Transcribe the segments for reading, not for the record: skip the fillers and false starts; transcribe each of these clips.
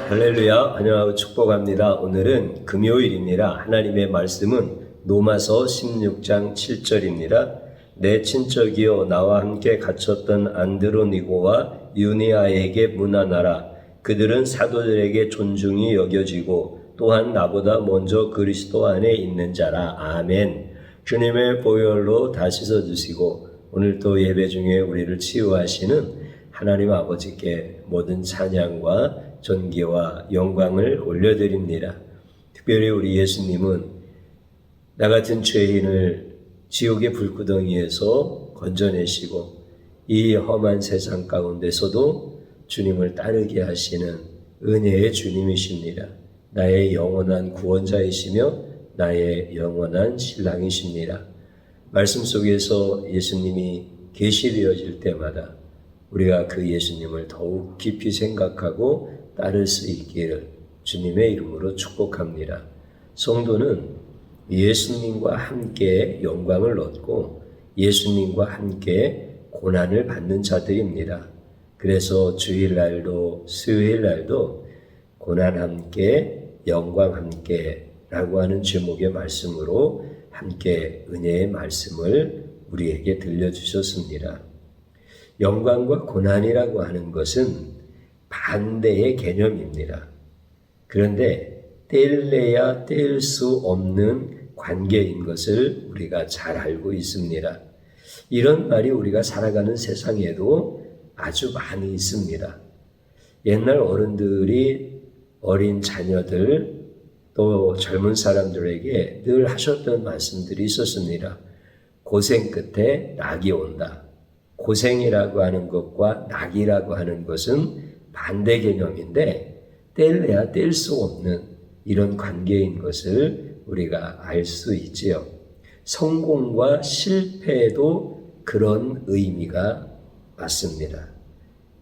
할렐루야, 환영하고 축복합니다. 오늘은 금요일입니다. 하나님의 말씀은 로마서 16장 7절입니다. 내 친척이여 나와 함께 갇혔던 안드로니고와 유니아에게 문안하라. 그들은 사도들에게 존중이 여겨지고 또한 나보다 먼저 그리스도 안에 있는 자라. 아멘. 주님의 보혈로 다 씻어주시고 오늘도 예배 중에 우리를 치유하시는 하나님 아버지께 모든 찬양과 존귀와 영광을 올려드립니다. 특별히 우리 예수님은 나 같은 죄인을 지옥의 불구덩이에서 건져내시고 이 험한 세상 가운데서도 주님을 따르게 하시는 은혜의 주님이십니다. 나의 영원한 구원자이시며 나의 영원한 신랑이십니다. 말씀 속에서 예수님이 계시되어질 때마다 우리가 그 예수님을 더욱 깊이 생각하고 따를 수 있기를 주님의 이름으로 축복합니다. 성도는 예수님과 함께 영광을 얻고 예수님과 함께 고난을 받는 자들입니다. 그래서 주일날도 수요일날도 고난 함께 영광 함께 라고 하는 제목의 말씀으로 함께 은혜의 말씀을 우리에게 들려주셨습니다. 영광과 고난이라고 하는 것은 반대의 개념입니다. 그런데 뗄래야 뗄 수 없는 관계인 것을 우리가 잘 알고 있습니다. 이런 말이 우리가 살아가는 세상에도 아주 많이 있습니다. 옛날 어른들이 어린 자녀들 또 젊은 사람들에게 늘 하셨던 말씀들이 있었습니다. 고생 끝에 낙이 온다. 고생이라고 하는 것과 낙이라고 하는 것은 반대 개념인데 뗄래야 뗄 수 없는 이런 관계인 것을 우리가 알 수 있지요. 성공과 실패도 그런 의미가 맞습니다.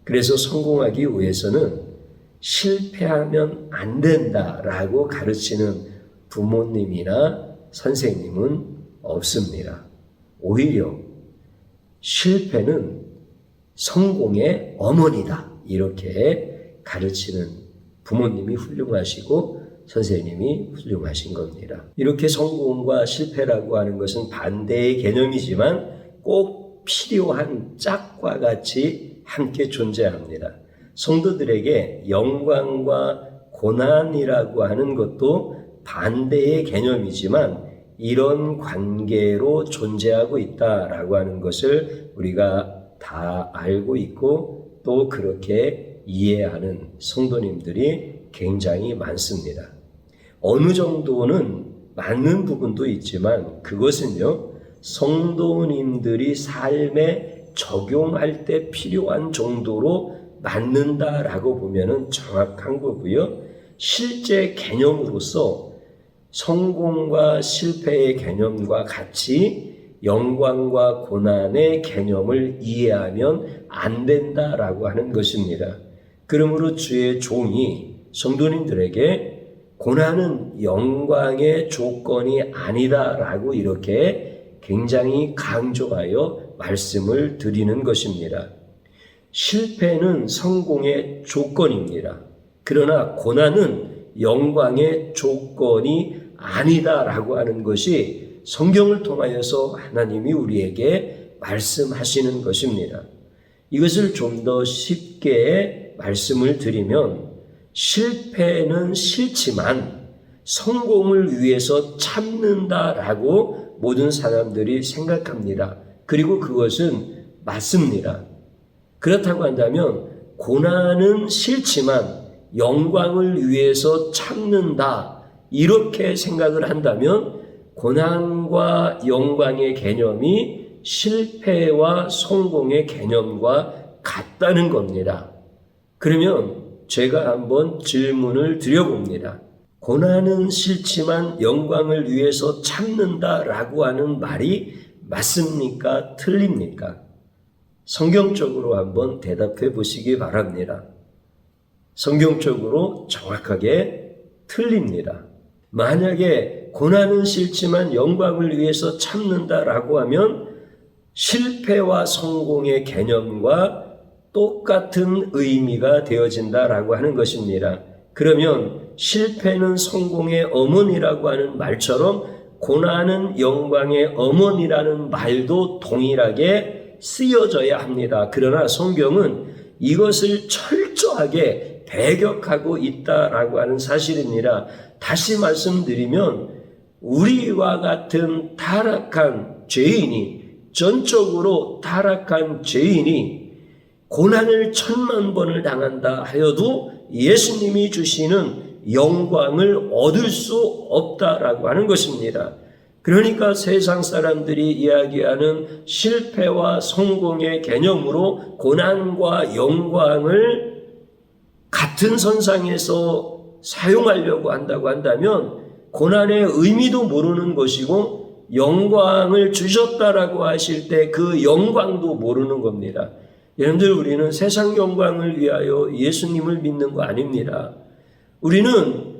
그래서 성공하기 위해서는 실패하면 안 된다라고 가르치는 부모님이나 선생님은 없습니다. 오히려 실패는 성공의 어머니다. 이렇게 가르치는 부모님이 훌륭하시고 선생님이 훌륭하신 겁니다. 이렇게 성공과 실패라고 하는 것은 반대의 개념이지만 꼭 필요한 짝과 같이 함께 존재합니다. 성도들에게 영광과 고난이라고 하는 것도 반대의 개념이지만 이런 관계로 존재하고 있다라고 하는 것을 우리가 다 알고 있고 또 그렇게 이해하는 성도님들이 굉장히 많습니다. 어느 정도는 맞는 부분도 있지만 그것은요, 성도님들이 삶에 적용할 때 필요한 정도로 맞는다라고 보면은 정확한 거고요. 실제 개념으로서 성공과 실패의 개념과 같이 영광과 고난의 개념을 이해하면 안 된다라고 하는 것입니다. 그러므로 주의 종이 성도님들에게 고난은 영광의 조건이 아니다라고 이렇게 굉장히 강조하여 말씀을 드리는 것입니다. 실패는 성공의 조건입니다. 그러나 고난은 영광의 조건이 아니다라고 하는 것이 성경을 통하여서 하나님이 우리에게 말씀하시는 것입니다. 이것을 좀 더 쉽게 말씀을 드리면 실패는 싫지만 성공을 위해서 참는다라고 모든 사람들이 생각합니다. 그리고 그것은 맞습니다. 그렇다고 한다면 고난은 싫지만 영광을 위해서 참는다 이렇게 생각을 한다면 고난과 영광의 개념이 실패와 성공의 개념과 같다는 겁니다. 그러면 제가 한번 질문을 드려봅니다. 고난은 싫지만 영광을 위해서 참는다라고 하는 말이 맞습니까? 틀립니까? 성경적으로 한번 대답해 보시기 바랍니다. 성경적으로 정확하게 틀립니다. 만약에 고난은 싫지만 영광을 위해서 참는다라고 하면 실패와 성공의 개념과 똑같은 의미가 되어진다라고 하는 것입니다. 그러면 실패는 성공의 어머니라고 하는 말처럼 고난은 영광의 어머니라는 말도 동일하게 쓰여져야 합니다. 그러나 성경은 이것을 철저하게 배격하고 있다라고 하는 사실입니다. 다시 말씀드리면 우리와 같은 타락한 죄인이, 전적으로 타락한 죄인이 고난을 10,000,000번을 당한다 하여도 예수님이 주시는 영광을 얻을 수 없다라고 하는 것입니다. 그러니까 세상 사람들이 이야기하는 실패와 성공의 개념으로 고난과 영광을 같은 선상에서 사용하려고 한다고 한다면 고난의 의미도 모르는 것이고 영광을 주셨다라고 하실 때 그 영광도 모르는 겁니다. 여러분들, 우리는 세상 영광을 위하여 예수님을 믿는 거 아닙니다. 우리는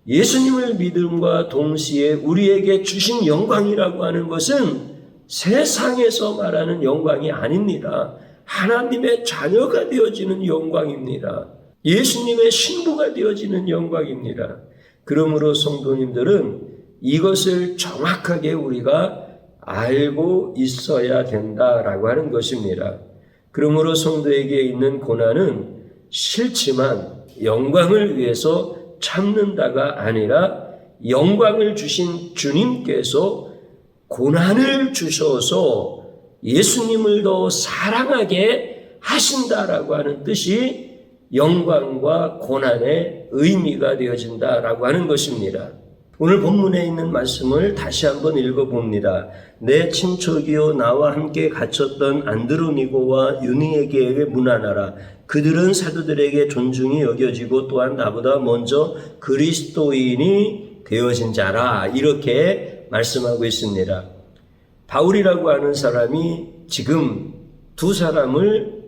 예수님을 믿음과 동시에 우리에게 주신 영광이라고 하는 것은 세상에서 말하는 영광이 아닙니다. 하나님의 자녀가 되어지는 영광입니다. 예수님의 신부가 되어지는 영광입니다. 그러므로 성도님들은 이것을 정확하게 우리가 알고 있어야 된다라고 하는 것입니다. 그러므로 성도에게 있는 고난은 싫지만 영광을 위해서 참는다가 아니라 영광을 주신 주님께서 고난을 주셔서 예수님을 더 사랑하게 하신다라고 하는 뜻이 영광과 고난의 의미가 되어진다라고 하는 것입니다. 오늘 본문에 있는 말씀을 다시 한번 읽어봅니다. 내 친척이요 나와 함께 갇혔던 안드로니고와 유니에게 문안하라. 그들은 사도들에게 존중이 여겨지고 또한 나보다 먼저 그리스도인이 되어진 자라. 이렇게 말씀하고 있습니다. 바울이라고 하는 사람이 지금 두 사람을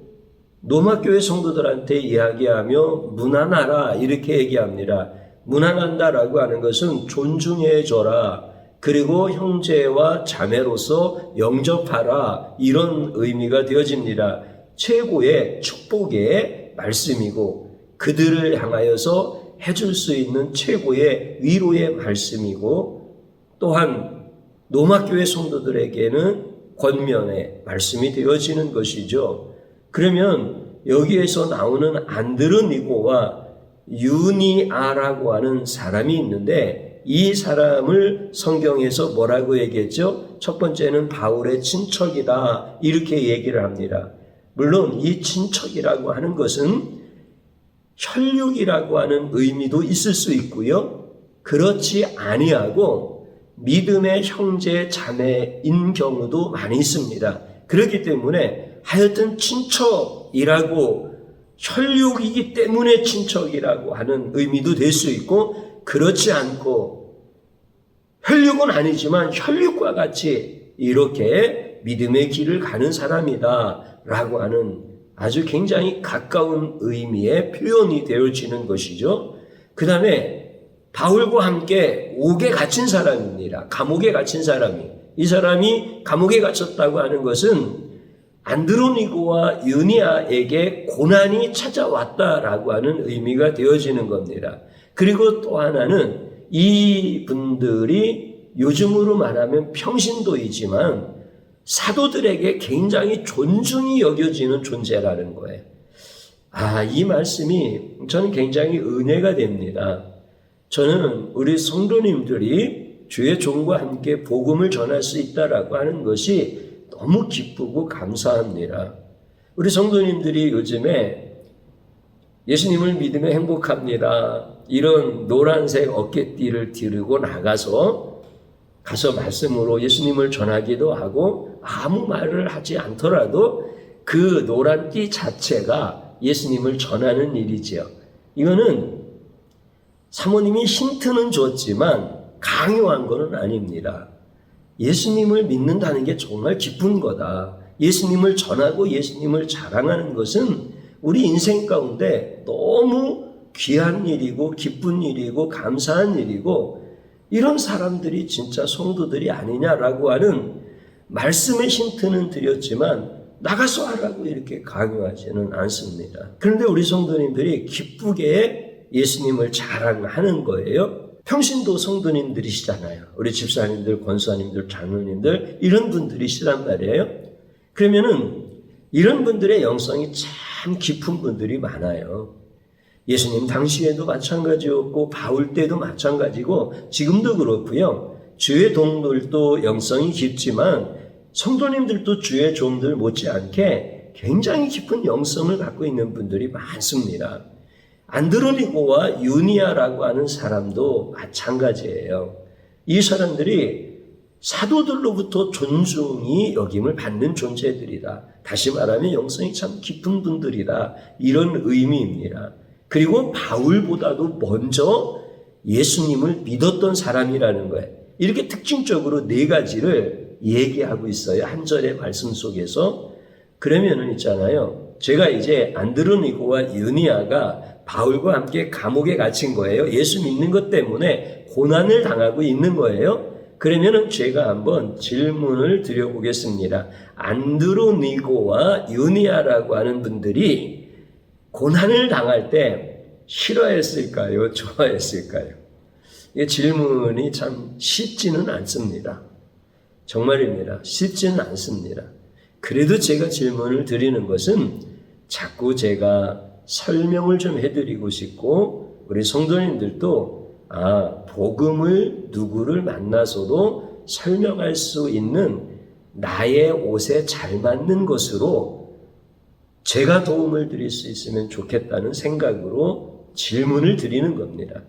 로마교회 성도들한테 이야기하며 문안하라 이렇게 얘기합니다. 문안한다라고 하는 것은 존중해줘라, 그리고 형제와 자매로서 영접하라, 이런 의미가 되어집니다. 최고의 축복의 말씀이고 그들을 향하여서 해줄 수 있는 최고의 위로의 말씀이고 또한 로마교회 성도들에게는 권면의 말씀이 되어지는 것이죠. 그러면 여기에서 나오는 안드로니고와 유니아라고 하는 사람이 있는데 이 사람을 성경에서 뭐라고 얘기했죠? 첫 번째는 바울의 친척이다 이렇게 얘기를 합니다. 물론 이 친척이라고 하는 것은 혈육이라고 하는 의미도 있을 수 있고요. 그렇지 아니하고 믿음의 형제 자매인 경우도 많이 있습니다. 그렇기 때문에 하여튼 친척이라고 혈육이기 때문에 친척이라고 하는 의미도 될 수 있고 그렇지 않고 혈육은 아니지만 혈육과 같이 이렇게 믿음의 길을 가는 사람이다 라고 하는 아주 굉장히 가까운 의미의 표현이 되어지는 것이죠. 그 다음에 바울과 함께 옥에 갇힌 사람입니다. 감옥에 갇힌 사람이. 이 사람이 감옥에 갇혔다고 하는 것은 안드로니고와 유니아에게 고난이 찾아왔다라고 하는 의미가 되어지는 겁니다. 그리고 또 하나는 이 분들이 요즘으로 말하면 평신도이지만 사도들에게 굉장히 존중이 여겨지는 존재라는 거예요. 이 말씀이 저는 굉장히 은혜가 됩니다. 저는 우리 성도님들이 주의 종과 함께 복음을 전할 수 있다라고 하는 것이 너무 기쁘고 감사합니다. 우리 성도님들이 요즘에 예수님을 믿으면 행복합니다. 이런 노란색 어깨띠를 들고 나가서 말씀으로 예수님을 전하기도 하고 아무 말을 하지 않더라도 그 노란 띠 자체가 예수님을 전하는 일이지요. 이거는 사모님이 힌트는 줬지만 강요한 것은 아닙니다. 예수님을 믿는다는 게 정말 기쁜 거다. 예수님을 전하고 예수님을 자랑하는 것은 우리 인생 가운데 너무 귀한 일이고 기쁜 일이고 감사한 일이고 이런 사람들이 진짜 성도들이 아니냐라고 하는 말씀의 힌트는 드렸지만 나가서 하라고 이렇게 강요하지는 않습니다. 그런데 우리 성도님들이 기쁘게 예수님을 자랑하는 거예요. 평신도 성도님들이시잖아요. 우리 집사님들, 권사님들, 장로님들 이런 분들이시란 말이에요. 그러면은 이런 분들의 영성이 참 깊은 분들이 많아요. 예수님 당시에도 마찬가지였고 바울 때도 마찬가지고 지금도 그렇고요. 주의 동들도 영성이 깊지만 성도님들도 주의 종들 못지않게 굉장히 깊은 영성을 갖고 있는 분들이 많습니다. 안드로니고와 유니아라고 하는 사람도 마찬가지예요. 이 사람들이 사도들로부터 존중이 여김을 받는 존재들이다. 다시 말하면 영성이 참 깊은 분들이다. 이런 의미입니다. 그리고 바울보다도 먼저 예수님을 믿었던 사람이라는 거예요. 이렇게 특징적으로 네 가지를 얘기하고 있어요. 한 절의 말씀 속에서. 그러면은 있잖아요. 제가 이제 안드로니고와 유니아가 바울과 함께 감옥에 갇힌 거예요. 예수 믿는 것 때문에 고난을 당하고 있는 거예요. 그러면은 제가 한번 질문을 드려보겠습니다. 안드로니고와 유니아라고 하는 분들이 고난을 당할 때 싫어했을까요? 좋아했을까요? 이 질문이 참 쉽지는 않습니다. 정말입니다. 쉽지는 않습니다. 그래도 제가 질문을 드리는 것은 자꾸 제가 설명을 좀 해드리고 싶고 우리 성도님들도 복음을 누구를 만나서도 설명할 수 있는 나의 옷에 잘 맞는 것으로 제가 도움을 드릴 수 있으면 좋겠다는 생각으로 질문을 드리는 겁니다.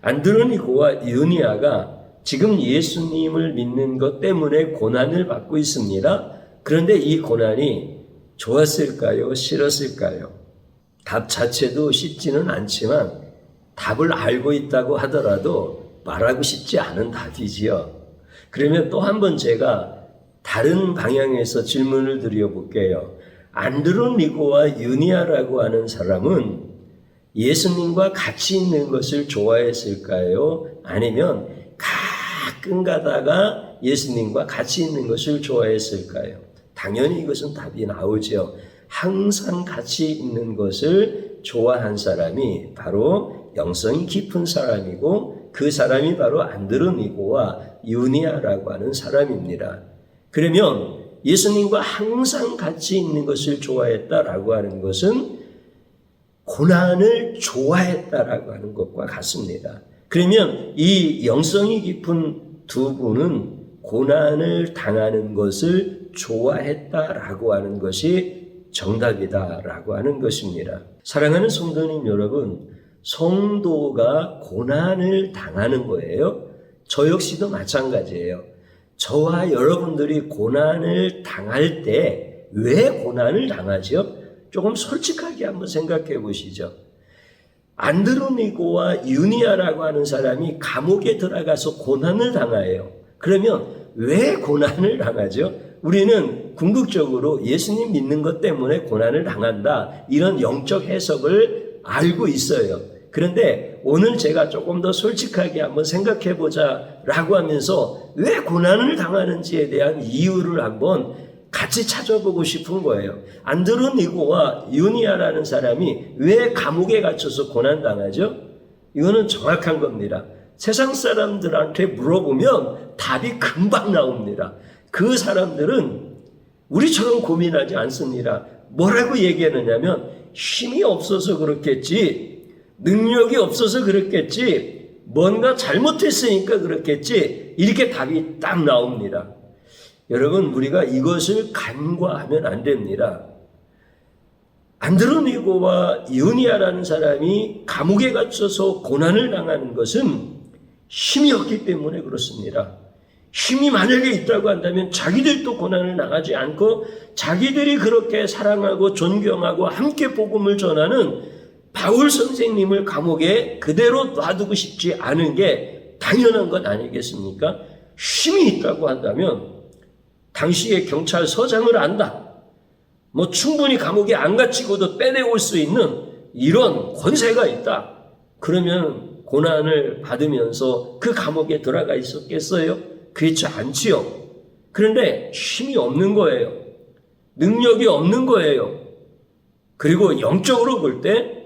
안드로니고와 유니아가 지금 예수님을 믿는 것 때문에 고난을 받고 있습니다. 그런데 이 고난이 좋았을까요? 싫었을까요? 답 자체도 쉽지는 않지만 답을 알고 있다고 하더라도 말하고 싶지 않은 답이지요. 그러면 또 한 번 제가 다른 방향에서 질문을 드려볼게요. 안드로니고와 유니아라고 하는 사람은 예수님과 같이 있는 것을 좋아했을까요? 아니면 가끔 가다가 예수님과 같이 있는 것을 좋아했을까요? 당연히 이것은 답이 나오죠. 항상 같이 있는 것을 좋아한 사람이 바로 영성이 깊은 사람이고 그 사람이 바로 안드로니고와 유니아라고 하는 사람입니다. 그러면 예수님과 항상 같이 있는 것을 좋아했다라고 하는 것은 고난을 좋아했다라고 하는 것과 같습니다. 그러면 이 영성이 깊은 두 분은 고난을 당하는 것을 좋아했다라고 하는 것이 정답이다라고 하는 것입니다. 사랑하는 성도님 여러분, 성도가 고난을 당하는 거예요. 저 역시도 마찬가지예요. 저와 여러분들이 고난을 당할 때 왜 고난을 당하죠? 조금 솔직하게 한번 생각해 보시죠. 안드로니고와 유니아라고 하는 사람이 감옥에 들어가서 고난을 당해요. 그러면 왜 고난을 당하죠? 우리는 궁극적으로 예수님 믿는 것 때문에 고난을 당한다. 이런 영적 해석을 알고 있어요. 그런데 오늘 제가 조금 더 솔직하게 한번 생각해 보자 라고 하면서 왜 고난을 당하는지에 대한 이유를 한번 같이 찾아보고 싶은 거예요. 안드로니고와 유니아라는 사람이 왜 감옥에 갇혀서 고난당하죠? 이거는 정확한 겁니다. 세상 사람들한테 물어보면 답이 금방 나옵니다. 그 사람들은 우리처럼 고민하지 않습니다. 뭐라고 얘기하느냐면 힘이 없어서 그렇겠지, 능력이 없어서 그렇겠지, 뭔가 잘못했으니까 그렇겠지, 이렇게 답이 딱 나옵니다. 여러분, 우리가 이것을 간과하면 안 됩니다. 안드로니고와 유니아라는 사람이 감옥에 갇혀서 고난을 당하는 것은 힘이 없기 때문에 그렇습니다. 힘이 만약에 있다고 한다면 자기들도 고난을 당하지 않고 자기들이 그렇게 사랑하고 존경하고 함께 복음을 전하는 바울 선생님을 감옥에 그대로 놔두고 싶지 않은 게 당연한 것 아니겠습니까? 힘이 있다고 한다면 당시의 경찰서장을 안다, 충분히 감옥에 안 갇히고도 빼내올 수 있는 이런 권세가 있다. 그러면 고난을 받으면서 그 감옥에 들어가 있었겠어요? 그렇지 않지요. 그런데 힘이 없는 거예요. 능력이 없는 거예요. 그리고 영적으로 볼 때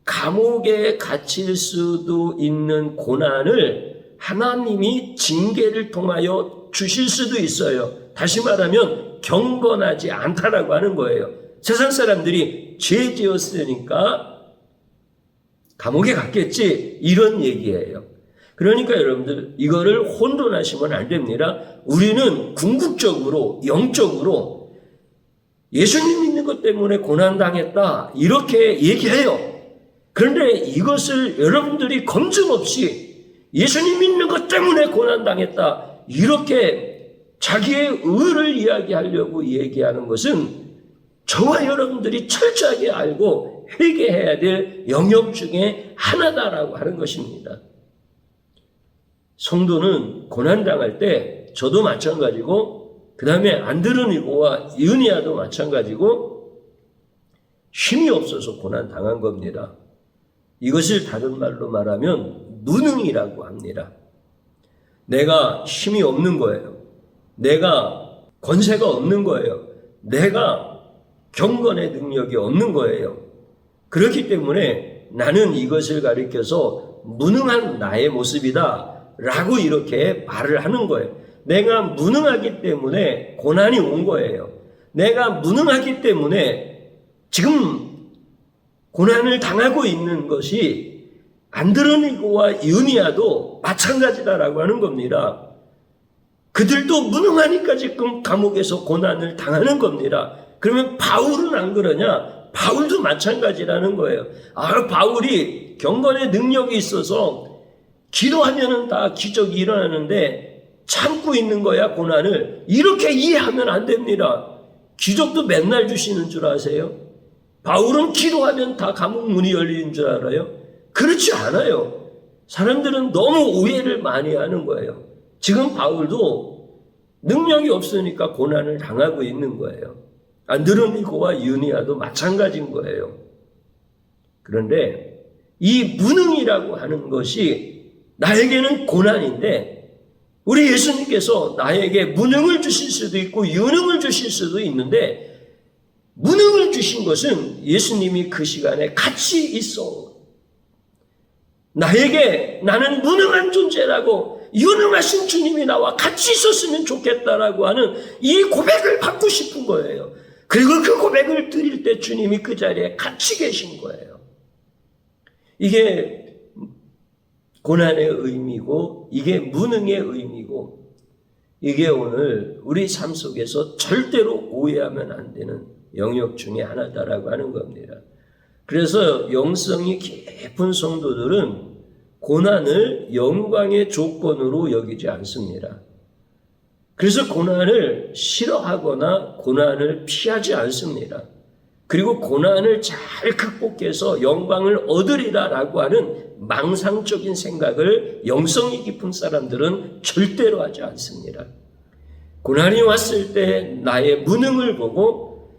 감옥에 갇힐 수도 있는 고난을 하나님이 징계를 통하여 주실 수도 있어요. 다시 말하면 경건하지 않다라고 하는 거예요. 세상 사람들이 죄 지었으니까 감옥에 갔겠지, 이런 얘기예요. 그러니까 여러분들 이거를 혼돈하시면 안 됩니다. 우리는 궁극적으로 영적으로 예수님 믿는 것 때문에 고난당했다 이렇게 얘기해요. 그런데 이것을 여러분들이 검증 없이 예수님 믿는 것 때문에 고난당했다 이렇게 자기의 의를 이야기하려고 얘기하는 것은 저와 여러분들이 철저하게 알고 회개해야 될 영역 중에 하나다라고 하는 것입니다. 성도는 고난당할 때 저도 마찬가지고 그 다음에 안드로니고와 이은이아도 마찬가지고 힘이 없어서 고난당한 겁니다. 이것을 다른 말로 말하면 무능이라고 합니다. 내가 힘이 없는 거예요. 내가 권세가 없는 거예요. 내가 경건의 능력이 없는 거예요. 그렇기 때문에 나는 이것을 가리켜서 무능한 나의 모습이다 라고 이렇게 말을 하는 거예요. 내가 무능하기 때문에 고난이 온 거예요. 내가 무능하기 때문에 지금 고난을 당하고 있는 것이 안드로니고와 이은이아도 마찬가지다라고 하는 겁니다. 그들도 무능하니까 지금 감옥에서 고난을 당하는 겁니다. 그러면 바울은 안 그러냐? 바울도 마찬가지라는 거예요. 바울이 경건의 능력이 있어서 기도하면은 다 기적이 일어나는데 참고 있는 거야, 고난을. 이렇게 이해하면 안 됩니다. 기적도 맨날 주시는 줄 아세요? 바울은 기도하면 다 감옥 문이 열리는 줄 알아요? 그렇지 않아요. 사람들은 너무 오해를 많이 하는 거예요. 지금 바울도 능력이 없으니까 고난을 당하고 있는 거예요. 안드로니고와 이은이아도 마찬가지인 거예요. 그런데 이 무능이라고 하는 것이 나에게는 고난인데 우리 예수님께서 나에게 무능을 주실 수도 있고 유능을 주실 수도 있는데 무능을 주신 것은 예수님이 그 시간에 같이 있어. 나는 무능한 존재라고 유능하신 주님이 나와 같이 있었으면 좋겠다라고 하는 이 고백을 받고 싶은 거예요. 그리고 그 고백을 드릴 때 주님이 그 자리에 같이 계신 거예요. 이게 고난의 의미고 이게 무능의 의미고 이게 오늘 우리 삶 속에서 절대로 오해하면 안 되는 영역 중에 하나다라고 하는 겁니다. 그래서 영성이 깊은 성도들은 고난을 영광의 조건으로 여기지 않습니다. 그래서 고난을 싫어하거나 고난을 피하지 않습니다. 그리고 고난을 잘 극복해서 영광을 얻으리라라고 하는 망상적인 생각을 영성이 깊은 사람들은 절대로 하지 않습니다. 고난이 왔을 때 나의 무능을 보고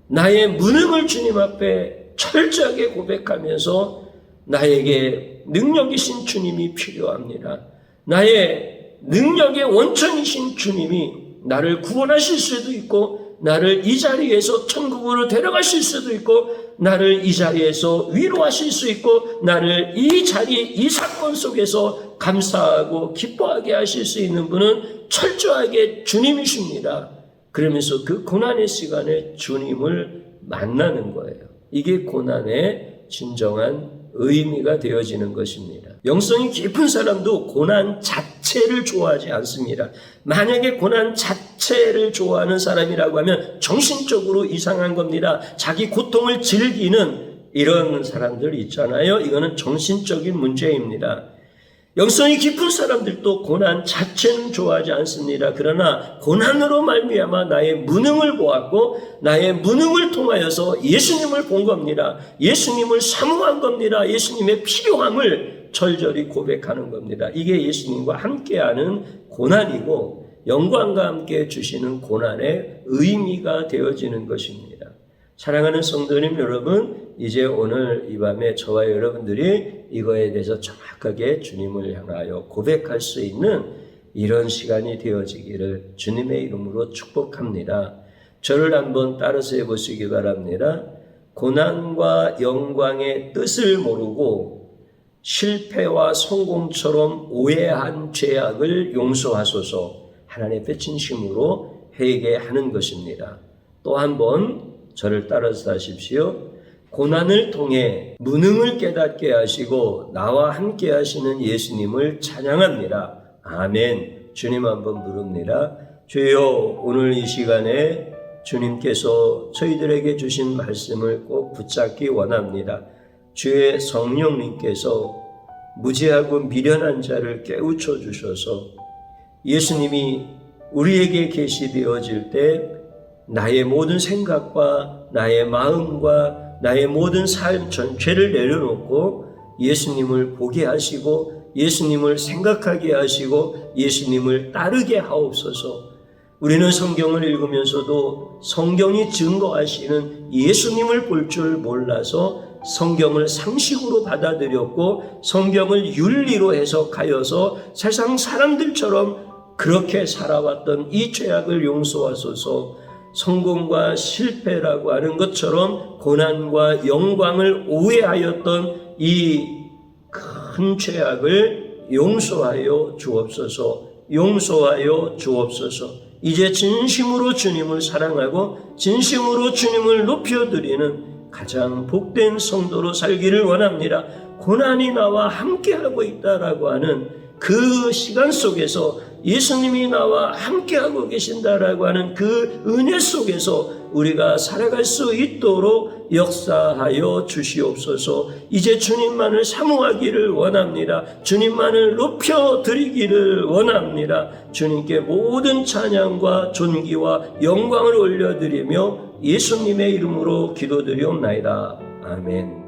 나의 무능을 주님 앞에 철저하게 고백하면서 나에게 능력이신 주님이 필요합니다. 나의 능력의 원천이신 주님이 나를 구원하실 수도 있고 나를 이 자리에서 천국으로 데려가실 수도 있고 나를 이 자리에서 위로하실 수 있고 나를 이 자리, 이 사건 속에서 감사하고 기뻐하게 하실 수 있는 분은 철저하게 주님이십니다. 그러면서 그 고난의 시간에 주님을 만나는 거예요. 이게 고난의 진정한 의미가 되어지는 것입니다. 영성이 깊은 사람도 고난 자체를 좋아하지 않습니다. 만약에 고난 자체를 좋아하는 사람이라고 하면 정신적으로 이상한 겁니다. 자기 고통을 즐기는 이런 사람들 있잖아요. 이거는 정신적인 문제입니다. 영성이 깊은 사람들도 고난 자체는 좋아하지 않습니다. 그러나 고난으로 말미암아 나의 무능을 보았고 나의 무능을 통하여서 예수님을 본 겁니다. 예수님을 사모한 겁니다. 예수님의 필요함을 절절히 고백하는 겁니다. 이게 예수님과 함께하는 고난이고 영광과 함께 주시는 고난의 의미가 되어지는 것입니다. 사랑하는 성도님 여러분, 이제 오늘 이 밤에 저와 여러분들이 이거에 대해서 정확하게 주님을 향하여 고백할 수 있는 이런 시간이 되어지기를 주님의 이름으로 축복합니다. 저를 한번 따라서 해보시기 바랍니다. 고난과 영광의 뜻을 모르고 실패와 성공처럼 오해한 죄악을 용서하소서 하나님의 진심으로 회개하는 것입니다. 또 한 번 저를 따라서 하십시오. 고난을 통해 무능을 깨닫게 하시고 나와 함께 하시는 예수님을 찬양합니다. 아멘. 주님 한번 부릅니다. 주여, 오늘 이 시간에 주님께서 저희들에게 주신 말씀을 꼭 붙잡기 원합니다. 주의 성령님께서 무지하고 미련한 자를 깨우쳐 주셔서 예수님이 우리에게 계시되어질 때 나의 모든 생각과 나의 마음과 나의 모든 삶 전체를 내려놓고 예수님을 보게 하시고 예수님을 생각하게 하시고 예수님을 따르게 하옵소서. 우리는 성경을 읽으면서도 성경이 증거하시는 예수님을 볼 줄 몰라서 성경을 상식으로 받아들였고 성경을 윤리로 해석하여서 세상 사람들처럼 그렇게 살아왔던 이 죄악을 용서하소서. 성공과 실패라고 하는 것처럼 고난과 영광을 오해하였던 이 큰 죄악을 용서하여 주옵소서. 용서하여 주옵소서. 이제 진심으로 주님을 사랑하고 진심으로 주님을 높여드리는 가장 복된 성도로 살기를 원합니다. 고난이 나와 함께하고 있다라고 하는 그 시간 속에서 예수님이 나와 함께하고 계신다라고 하는 그 은혜 속에서 우리가 살아갈 수 있도록 역사하여 주시옵소서. 이제 주님만을 사모하기를 원합니다. 주님만을 높여드리기를 원합니다. 주님께 모든 찬양과 존귀와 영광을 올려드리며 예수님의 이름으로 기도드리옵나이다. 아멘.